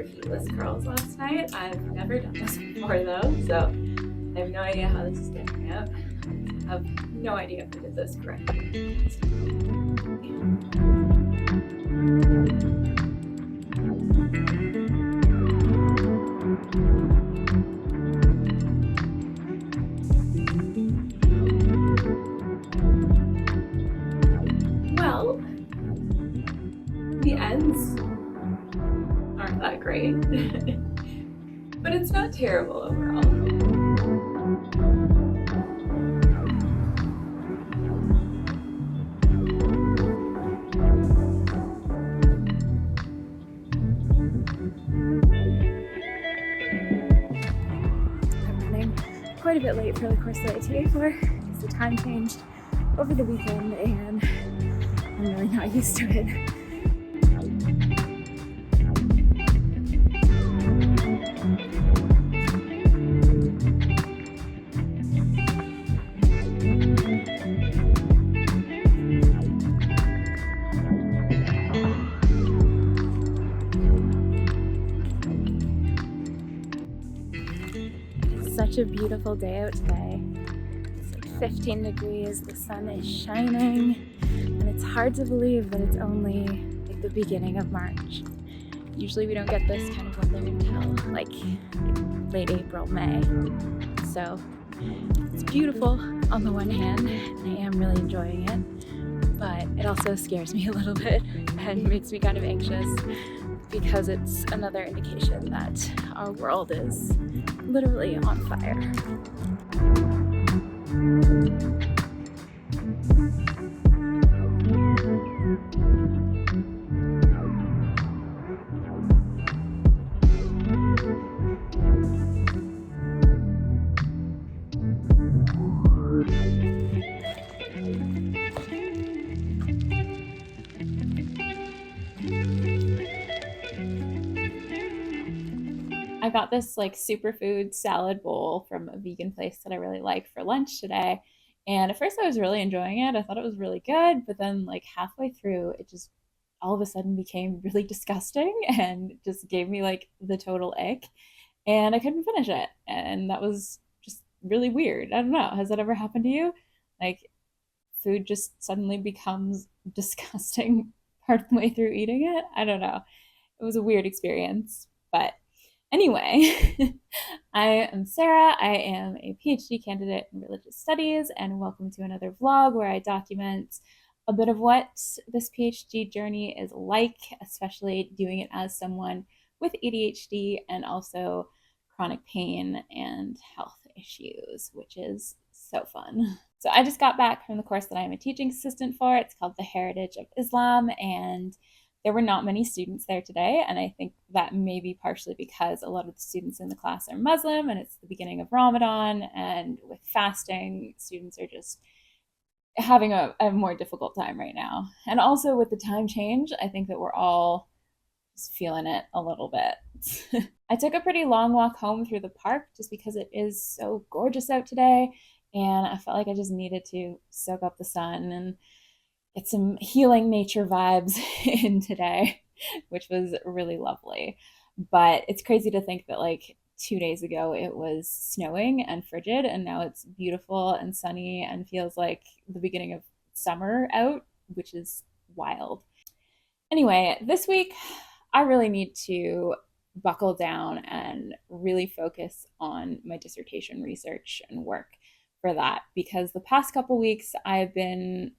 heatless curls last night. I've never done this before though, so I have no idea how this is going to turn out. I have no idea if I did this correctly. Well, the ends aren't that great, but it's not terrible overall. I'm running quite a bit late for the course that I take for because the time changed over the weekend and I'm really not used to it. Such a beautiful day out today. It's like 15 degrees, the sun is shining, and it's hard to believe that it's only like the beginning of March. Usually we don't get this kind of weather until like late April, May. So it's beautiful on the one hand, and I am really enjoying it, but it also scares me a little bit and makes me kind of anxious because it's another indication that our world is literally on fire. I got this like superfood salad bowl from a vegan place that I really like for lunch today. And at first I was really enjoying it. I thought it was really good, but then like halfway through it just all of a sudden became really disgusting and just gave me like the total ick. And I couldn't finish it. And that was just really weird. I don't know. Has that ever happened to you? Like food just suddenly becomes disgusting part of the way through eating it? I don't know. It was a weird experience, but anyway, I am Sarah. I am a PhD candidate in religious studies, and welcome to another vlog where I document a bit of what this PhD journey is like, especially doing it as someone with ADHD and also chronic pain and health issues, which is so fun. So I just got back from the course that I'm a teaching assistant for. It's called The Heritage of Islam, and there were not many students there today, and I think that may be partially because a lot of the students in the class are Muslim and it's the beginning of Ramadan, and with fasting, students are just having a more difficult time right now. And also with the time change, I think that we're all just feeling it a little bit. I took a pretty long walk home through the park just because it is so gorgeous out today, and I felt like I just needed to soak up the sun and get some healing nature vibes in today, which was really lovely. But it's crazy to think that like 2 days ago it was snowing and frigid, and now it's beautiful and sunny and feels like the beginning of summer out, which is wild. Anyway, this week I really need to buckle down and really focus on my dissertation research and work for that, because the past couple weeks I've been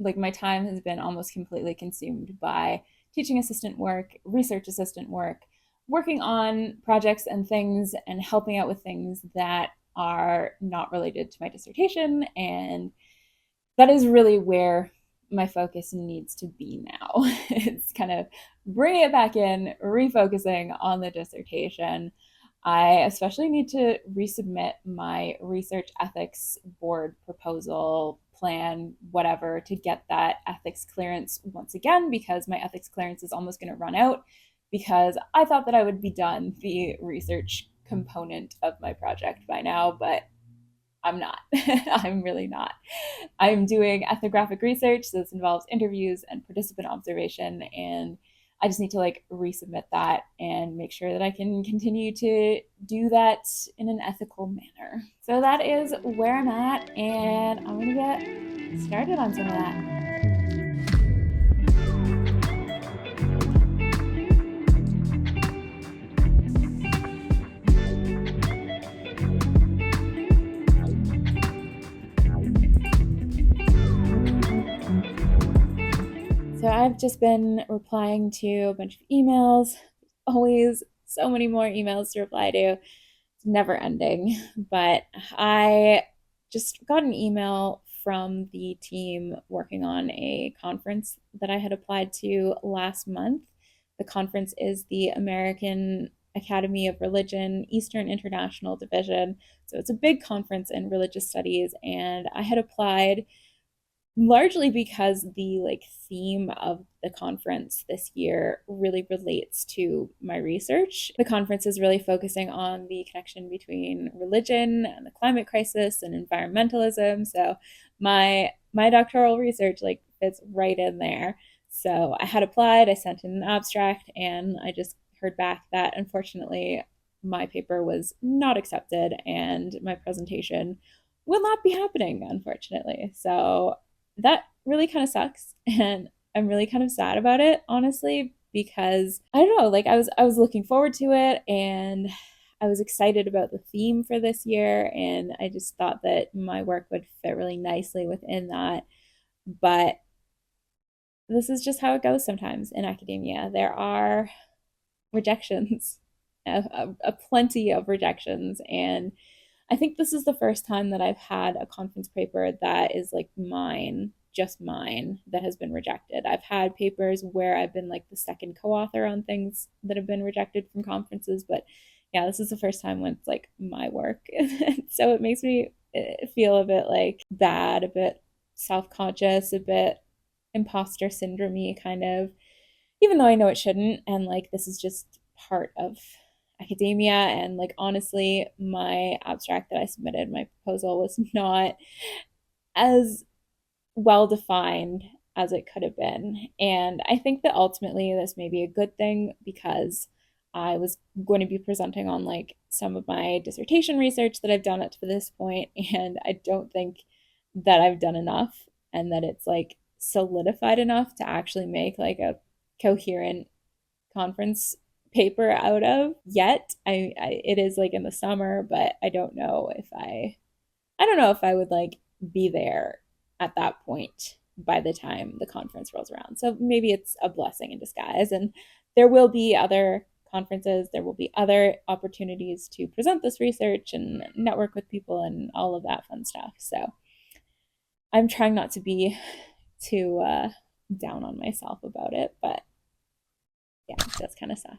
like my time has been almost completely consumed by teaching assistant work, research assistant work, working on projects and things and helping out with things that are not related to my dissertation. And that is really where my focus needs to be now. It's kind of bringing it back in, refocusing on the dissertation. I especially need to resubmit my research ethics board proposal, plan, whatever, to get that ethics clearance once again, because my ethics clearance is almost going to run out, because I thought that I would be done the research component of my project by now, but I'm not. I'm really not. I'm doing ethnographic research, so this involves interviews and participant observation, and I just need to like resubmit that and make sure that I can continue to do that in an ethical manner. So that is where I'm at, and I'm gonna get started on some of that. So I've just been replying to a bunch of emails, always so many more emails to reply to. It's never ending. But I just got an email from the team working on a conference that I had applied to last month. The conference is the American Academy of Religion, Eastern International Division. So it's a big conference in religious studies, and I had applied largely because the like theme of the conference this year really relates to my research. The conference is really focusing on the connection between religion and the climate crisis and environmentalism. So my doctoral research like fits right in there. So I had applied, I sent in an abstract, and I just heard back that unfortunately my paper was not accepted and my presentation will not be happening, unfortunately. So that really kind of sucks, and I'm really kind of sad about it, honestly, because I don't know, like I was looking forward to it, and I was excited about the theme for this year, and I just thought that my work would fit really nicely within that. But this is just how it goes sometimes in academia. There are rejections, a plenty of rejections, and I think this is the first time that I've had a conference paper that is like mine, just mine, that has been rejected. I've had papers where I've been like the second co-author on things that have been rejected from conferences, but yeah, this is the first time when it's like my work. So it makes me feel a bit like bad, a bit self-conscious, a bit imposter syndrome kind of, even though I know it shouldn't. And like, this is just part of academia. And like, honestly, my abstract that I submitted, my proposal was not as well defined as it could have been. And I think that ultimately this may be a good thing because I was going to be presenting on like some of my dissertation research that I've done up to this point, and I don't think that I've done enough and that it's like solidified enough to actually make like a coherent conference paper out of yet. It is like in the summer, but I don't know if I would like be there at that point by the time the conference rolls around. So maybe it's a blessing in disguise, and there will be other conferences, there will be other opportunities to present this research and network with people and all of that fun stuff. So I'm trying not to be too down on myself about it, but yeah, that's kind of sad.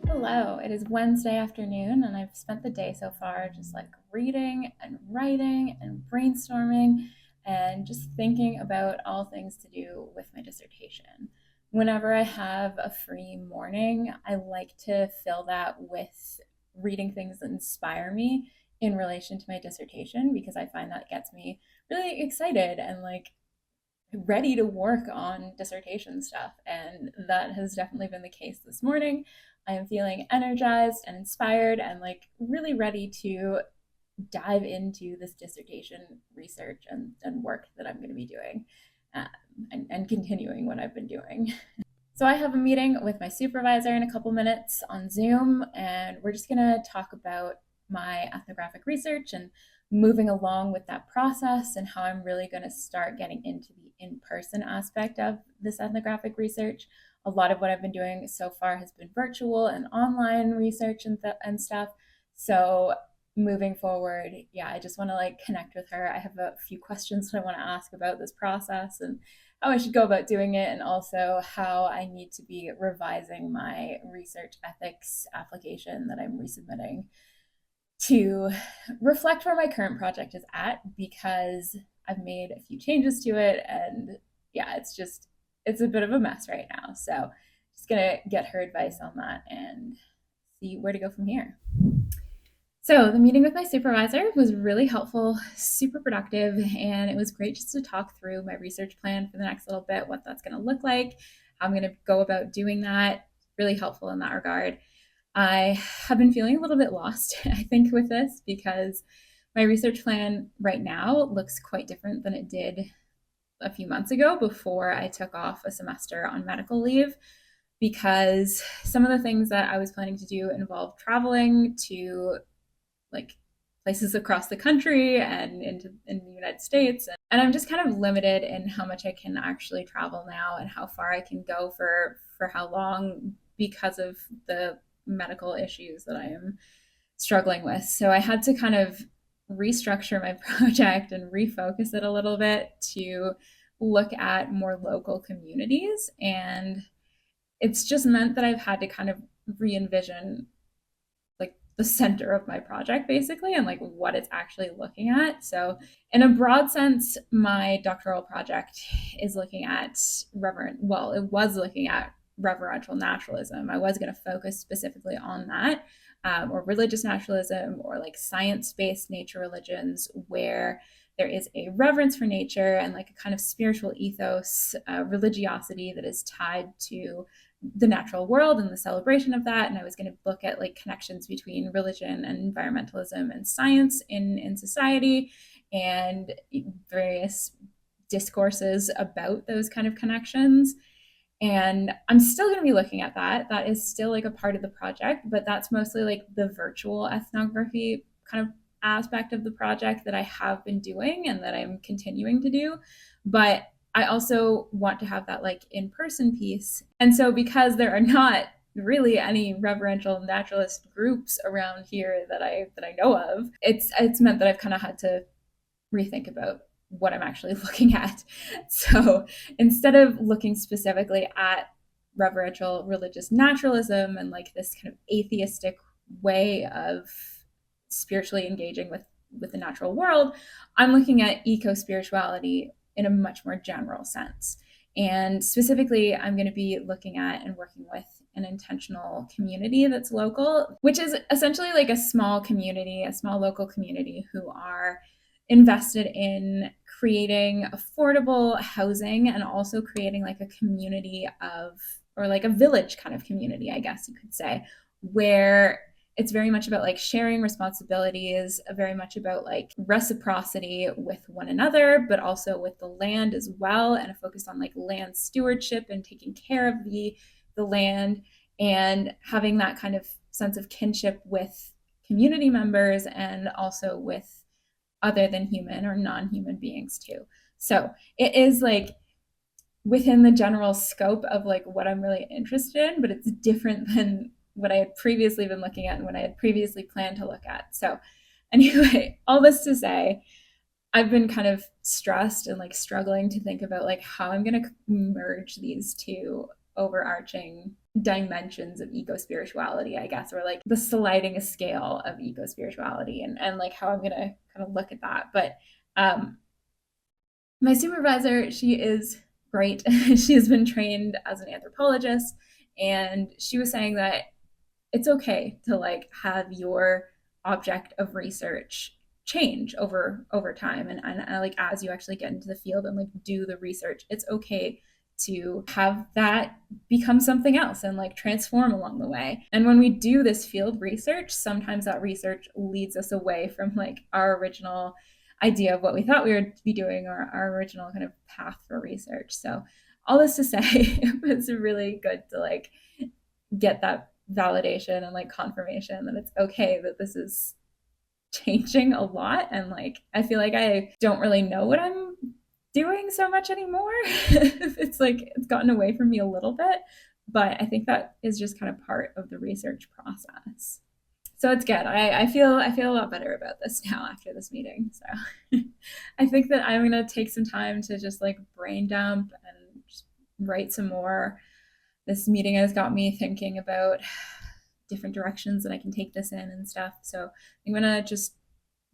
Hello, it is Wednesday afternoon, and I've spent the day so far just like reading and writing and brainstorming and just thinking about all things to do with my dissertation. Whenever I have a free morning, I like to fill that with reading things that inspire me in relation to my dissertation because I find that gets me really excited and like ready to work on dissertation stuff. And that has definitely been the case this morning. I am feeling energized and inspired and like really ready to dive into this dissertation research and work that I'm going to be doing, and continuing what I've been doing. So I have a meeting with my supervisor in a couple minutes on Zoom, and we're just going to talk about my ethnographic research and moving along with that process and how I'm really going to start getting into the in-person aspect of this ethnographic research. A lot of what I've been doing so far has been virtual and online research and stuff. So moving forward, yeah, I just want to like connect with her. I have a few questions that I want to ask about this process and how I should go about doing it, and also how I need to be revising my research ethics application that I'm resubmitting to reflect where my current project is at, because I've made a few changes to it, and yeah, it's a bit of a mess right now. So just gonna get her advice on that and see where to go from here. So the meeting with my supervisor was really helpful, super productive, and it was great just to talk through my research plan for the next little bit, what that's going to look like, how I'm going to go about doing that. Really helpful in that regard. I have been feeling a little bit lost, I think, with this, because my research plan right now looks quite different than it did a few months ago before I took off a semester on medical leave, because some of the things that I was planning to do involved traveling to like places across the country and in the United States. And I'm just kind of limited in how much I can actually travel now and how far I can go for how long, because of the medical issues that I am struggling with. So I had to kind of restructure my project and refocus it a little bit to look at more local communities. And it's just meant that I've had to kind of re-envision like the center of my project basically, and like what it's actually looking at. So in a broad sense, my doctoral project is looking at it was looking at reverential naturalism. I was going to focus specifically on that, or religious naturalism, or like science-based nature religions, where there is a reverence for nature and like a kind of spiritual ethos, religiosity that is tied to the natural world and the celebration of that. And I was going to look at like connections between religion and environmentalism and science in society, and various discourses about those kind of connections. And I'm still going to be looking at that. That is still like a part of the project, but that's mostly like the virtual ethnography kind of aspect of the project that I have been doing and that I'm continuing to do. But I also want to have that like in-person piece. And so because there are not really any reverential naturalist groups around here that I know of, it's meant that I've kind of had to rethink about what I'm actually looking at. So instead of looking specifically at reverential religious naturalism and like this kind of atheistic way of spiritually engaging with the natural world, I'm looking at eco-spirituality in a much more general sense. And specifically, I'm going to be looking at and working with an intentional community that's local, which is essentially like a small community, a small local community who are invested in creating affordable housing and also creating like a community of, or like a village kind of community, I guess you could say, where it's very much about like sharing responsibilities, very much about like reciprocity with one another, but also with the land as well, and a focus on like land stewardship and taking care of the land, and having that kind of sense of kinship with community members and also with other than human or non-human beings too. So it is like within the general scope of like what I'm really interested in, but it's different than what I had previously been looking at and what I had previously planned to look at. So anyway, all this to say, I've been kind of stressed and like struggling to think about like how I'm going to merge these two overarching dimensions of eco-spirituality, I guess, or like the sliding scale of eco-spirituality, and like how I'm going to kind of look at that. But my supervisor, she is great. She has been trained as an anthropologist, and she was saying that it's okay to like have your object of research change over time, and like as you actually get into the field and like do the research, it's okay to have that become something else and like transform along the way. And when we do this field research, sometimes that research leads us away from like our original idea of what we thought we would be doing, or our original kind of path for research. So all this to say, it was really good to like get that validation and like confirmation that it's okay that this is changing a lot, and like I feel like I don't really know what I'm doing so much anymore. It's like it's gotten away from me a little bit, but I think that is just kind of part of the research process. So it's good. I feel a lot better about this now after this meeting. So I think that I'm gonna take some time to just like brain dump and just write some more. This meeting has got me thinking about different directions that I can take this in and stuff. So I'm gonna just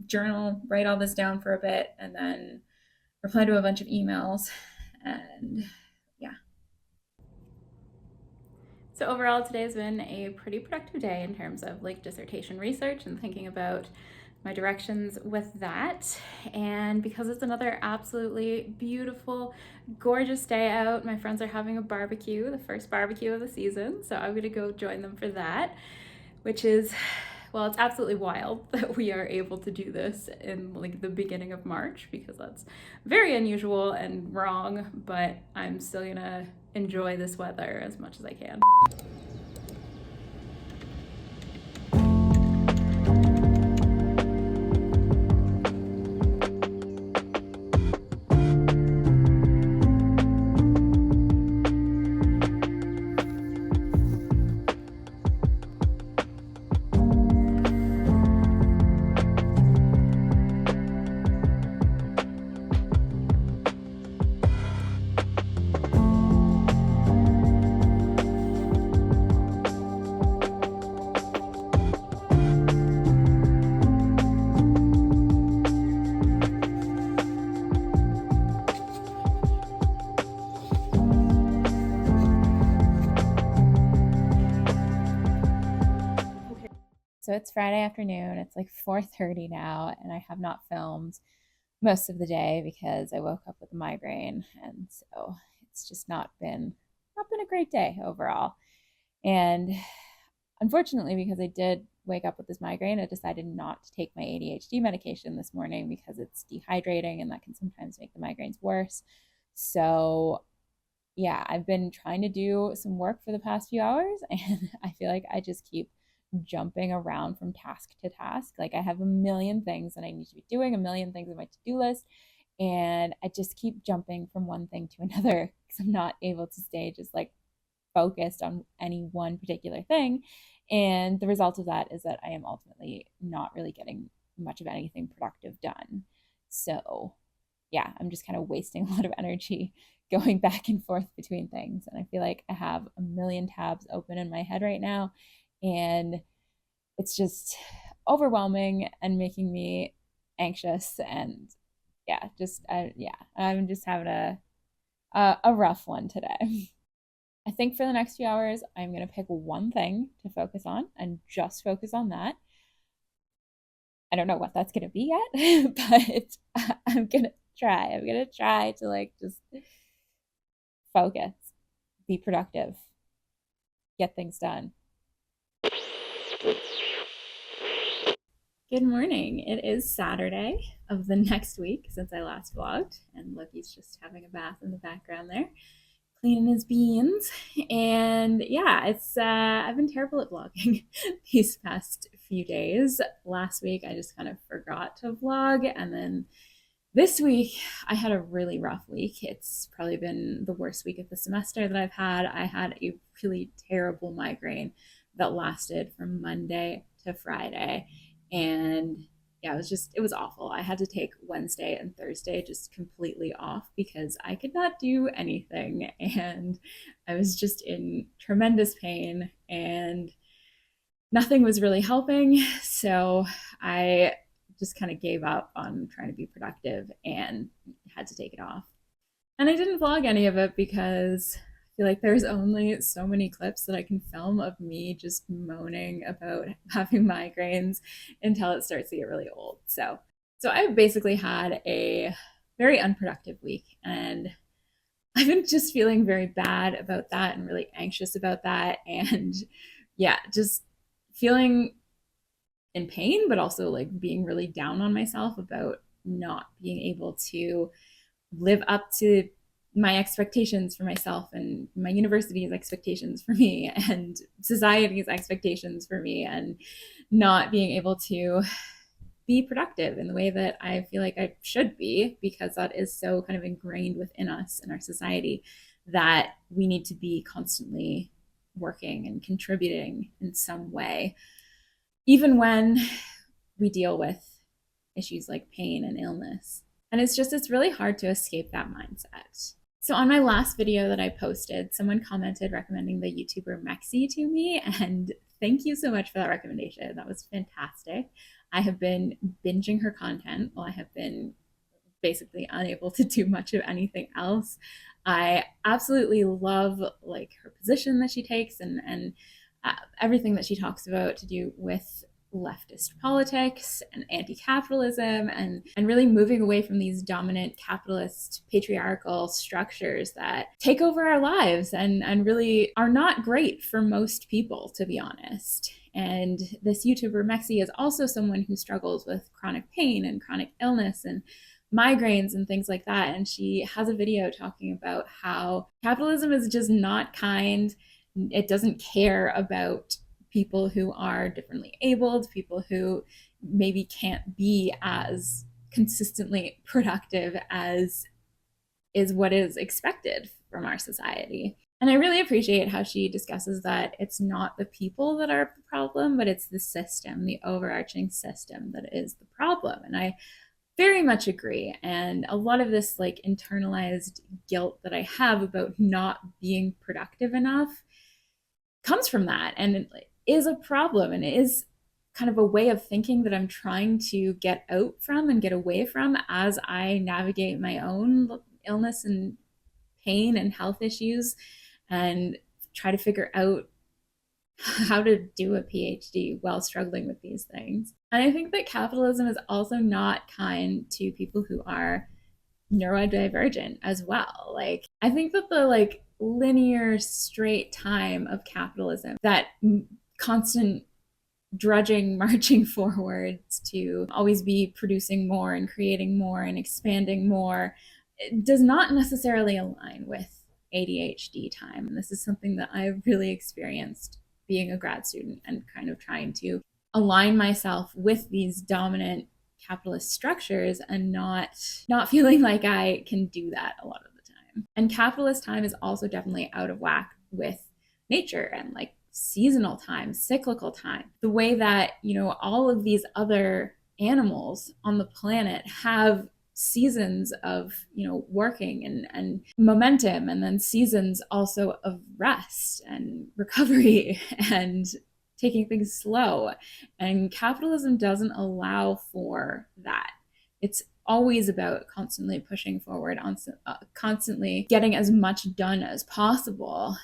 journal, write all this down for a bit, and then reply to a bunch of emails. And yeah. So overall, today has been a pretty productive day in terms of like dissertation research and thinking about my directions with that. And because it's another absolutely beautiful, gorgeous day out, my friends are having a barbecue, the first barbecue of the season. So I'm gonna go join them for that, which is, well, it's absolutely wild that we are able to do this in like the beginning of March, because that's very unusual and wrong, but I'm still gonna enjoy this weather as much as I can. So it's Friday afternoon. It's like 4:30 now, and I have not filmed most of the day because I woke up with a migraine, and so it's just not been a great day overall. And unfortunately, because I did wake up with this migraine, I decided not to take my ADHD medication this morning because it's dehydrating and that can sometimes make the migraines worse. So yeah, I've been trying to do some work for the past few hours, and I feel like I just keep jumping around from task to task. Like I have a million things that I need to be doing, a million things on my to-do list, and I just keep jumping from one thing to another because I'm not able to stay just like focused on any one particular thing. And the result of that is that I am ultimately not really getting much of anything productive done. So yeah, I'm just kind of wasting a lot of energy going back and forth between things. And I feel like I have a million tabs open in my head right now. And it's just overwhelming and making me anxious. And yeah, I'm just having a rough one today. I think for the next few hours, I'm going to pick one thing to focus on and just focus on that. I don't know what that's going to be yet, but I'm going to try. I'm going to try to like just focus, be productive, get things done. Good morning. It is Saturday of the next week since I last vlogged, and Loki's just having a bath in the background there, cleaning his beans. And yeah, it's I've been terrible at vlogging these past few days. Last week I just kind of forgot to vlog, and then this week I had a really rough week. It's probably been the worst week of the semester that I've had. I had a really terrible migraine that lasted from Monday to Friday, and yeah, it was awful. I had to take Wednesday and Thursday just completely off because I could not do anything, and I was just in tremendous pain and nothing was really helping. So I just kind of gave up on trying to be productive and had to take it off. And I didn't vlog any of it because I feel like there's only so many clips that I can film of me just moaning about having migraines until it starts to get really old. So I basically had a very unproductive week, and I've been just feeling very bad about that and really anxious about that. And yeah, just feeling in pain, but also like being really down on myself about not being able to live up to my expectations for myself and my university's expectations for me and society's expectations for me, and not being able to be productive in the way that I feel like I should be, because that is so kind of ingrained within us in our society that we need to be constantly working and contributing in some way, even when we deal with issues like pain and illness. And it's really hard to escape that mindset. So on my last video that I posted, someone commented recommending the YouTuber Mexi to me, and thank you so much for that recommendation. That was fantastic. I have been binging her content while I have been basically unable to do much of anything else. I absolutely love like her position that she takes and everything that she talks about to do with leftist politics and anti-capitalism and really moving away from these dominant capitalist patriarchal structures that take over our lives and really are not great for most people, to be honest. And this YouTuber Mexi is also someone who struggles with chronic pain and chronic illness and migraines and things like that. And she has a video talking about how capitalism is just not kind. It doesn't care about people who are differently abled, people who maybe can't be as consistently productive as is what is expected from our society. And I really appreciate how she discusses that it's not the people that are the problem, but it's the system, the overarching system that is the problem. And I very much agree. And a lot of this like internalized guilt that I have about not being productive enough comes from that and is a problem, and it is kind of a way of thinking that I'm trying to get out from and get away from as I navigate my own illness and pain and health issues and try to figure out how to do a PhD while struggling with these things. And I think that capitalism is also not kind to people who are neurodivergent as well. Like, I think that the like linear straight time of capitalism, that constant drudging, marching forwards to always be producing more and creating more and expanding more, it does not necessarily align with ADHD time. And this is something that I've really experienced being a grad student and kind of trying to align myself with these dominant capitalist structures and not feeling like I can do that a lot of the time. And capitalist time is also definitely out of whack with nature and like seasonal time, cyclical time. The way that, you know, all of these other animals on the planet have seasons of, you know, working and momentum, and then seasons also of rest and recovery and taking things slow. And capitalism doesn't allow for that. It's always about constantly pushing forward, constantly getting as much done as possible,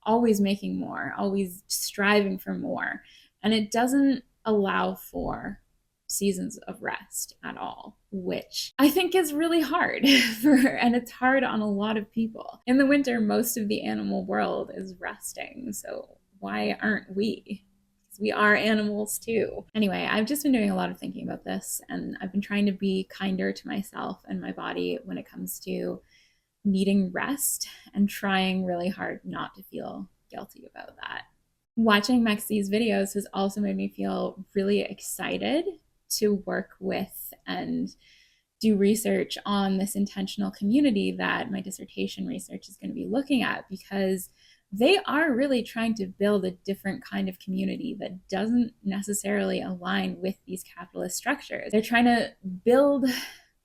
always making more, always striving for more. And it doesn't allow for seasons of rest at all, which I think is really hard and it's hard on a lot of people. In the winter, most of the animal world is resting. So why aren't we? We are animals too. Anyway, I've just been doing a lot of thinking about this, and I've been trying to be kinder to myself and my body when it comes to needing rest and trying really hard not to feel guilty about that. Watching Mexi's videos has also made me feel really excited to work with and do research on this intentional community that my dissertation research is going to be looking at, because they are really trying to build a different kind of community that doesn't necessarily align with these capitalist structures. They're trying to build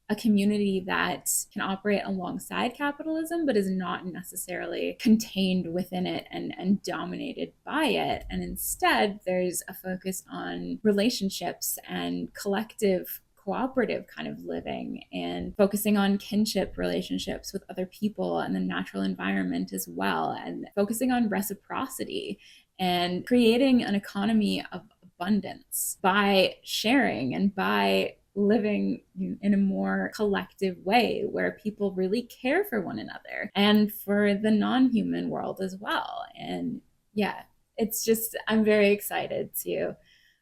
a community that can operate alongside capitalism, but is not necessarily contained within it and dominated by it. And instead, there's a focus on relationships and collective cooperative kind of living, and focusing on kinship relationships with other people and the natural environment as well, and focusing on reciprocity and creating an economy of abundance by sharing and by living in a more collective way where people really care for one another and for the non-human world as well. And yeah, it's just, I'm very excited to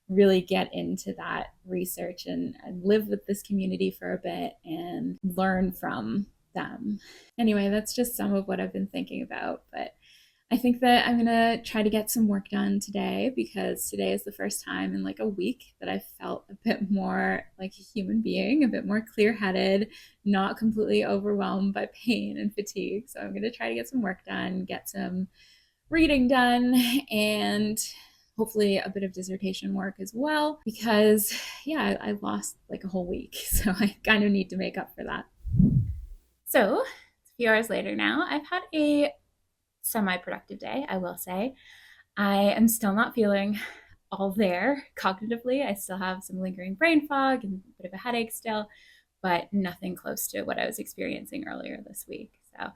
really get into that research and live with this community for a bit and learn from them. Anyway, that's just some of what I've been thinking about, but I think that I'm gonna try to get some work done today because today is the first time in like a week that I felt a bit more like a human being, a bit more clear headed, not completely overwhelmed by pain and fatigue. So I'm gonna try to get some work done, get some reading done, and hopefully a bit of dissertation work as well because yeah, I lost like a whole week. So I kind of need to make up for that. So it's a few hours later now. I've had a semi-productive day, I will say. I am still not feeling all there cognitively. I still have some lingering brain fog and a bit of a headache still, but nothing close to what I was experiencing earlier this week. So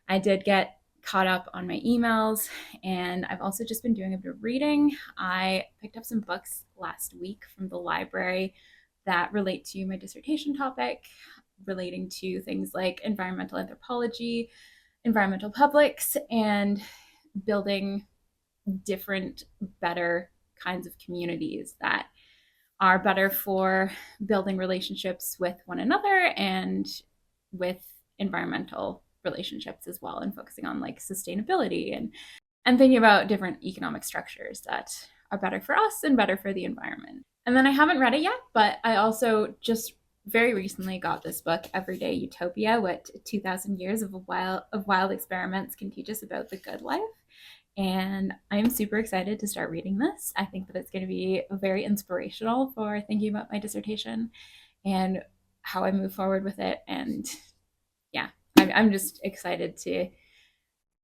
I did get caught up on my emails, and I've also just been doing a bit of reading. I picked up some books last week from the library that relate to my dissertation topic, relating to things like environmental anthropology, environmental publics, and building different, better kinds of communities that are better for building relationships with one another and with environmental relationships as well, and focusing on like sustainability and thinking about different economic structures that are better for us and better for the environment. And then I haven't read it yet, but I also just very recently got this book, Everyday Utopia: What 2,000 Years of Wild Experiments Can Teach Us About the Good Life. And I'm super excited to start reading this. I think that it's going to be very inspirational for thinking about my dissertation and how I move forward with it. And yeah, I'm just excited to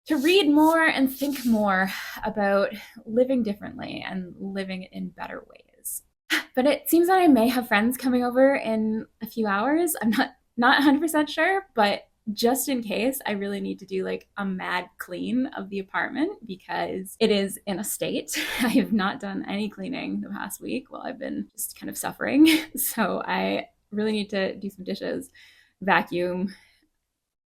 read more and think more about living differently and living in better ways. But it seems that I may have friends coming over in a few hours. I'm not 100% sure, but just in case, I really need to do like a mad clean of the apartment because it is in a state. I have not done any cleaning the past week while I've been just kind of suffering. So I really need to do some dishes, vacuum,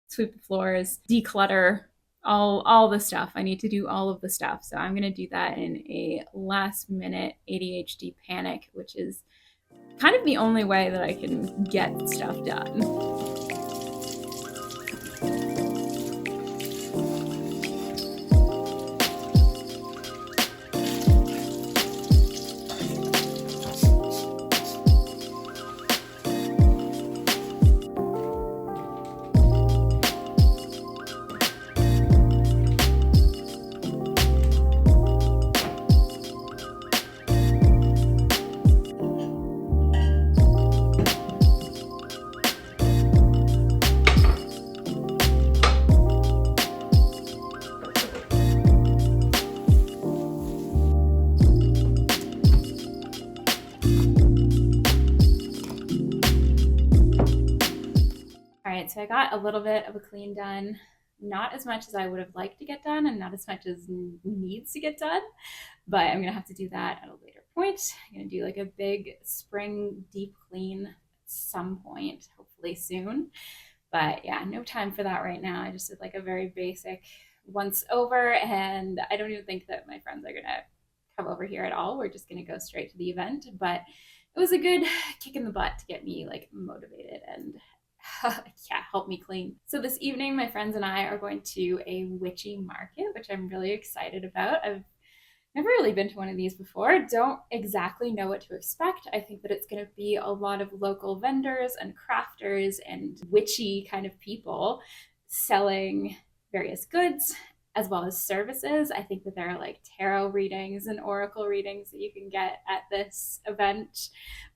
sweep the floors, declutter, all the stuff. I need to do all of the stuff. So I'm going to do that in a last minute ADHD panic, which is kind of the only way that I can get stuff done. All right, so I got a little bit of a clean done, not as much as I would have liked to get done and not as much as needs to get done, but I'm gonna have to do that at a later point. I'm gonna do like a big spring deep clean at some point, hopefully soon. But yeah, no time for that right now. I just did like a very basic once over, and I don't even think that my friends are gonna come over here at all. We're just gonna go straight to the event, but it was a good kick in the butt to get me like motivated and yeah, help me clean. So this evening, my friends and I are going to a witchy market, which I'm really excited about. I've never really been to one of these before. Don't exactly know what to expect. I think that it's going to be a lot of local vendors and crafters and witchy kind of people selling various goods as well as services. I think that there are like tarot readings and oracle readings that you can get at this event,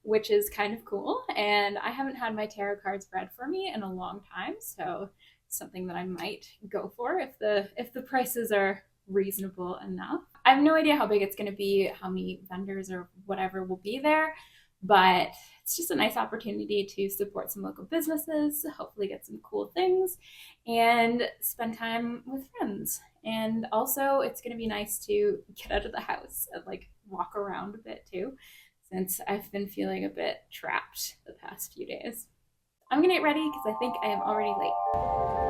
which is kind of cool. And I haven't had my tarot cards read for me in a long time, so something that I might go for if the prices are reasonable enough. I have no idea how big it's going to be, how many vendors or whatever will be there, but it's just a nice opportunity to support some local businesses, hopefully get some cool things, and spend time with friends. And also, it's going to be nice to get out of the house and like walk around a bit too, since I've been feeling a bit trapped the past few days. I'm going to get ready because I think I am already late.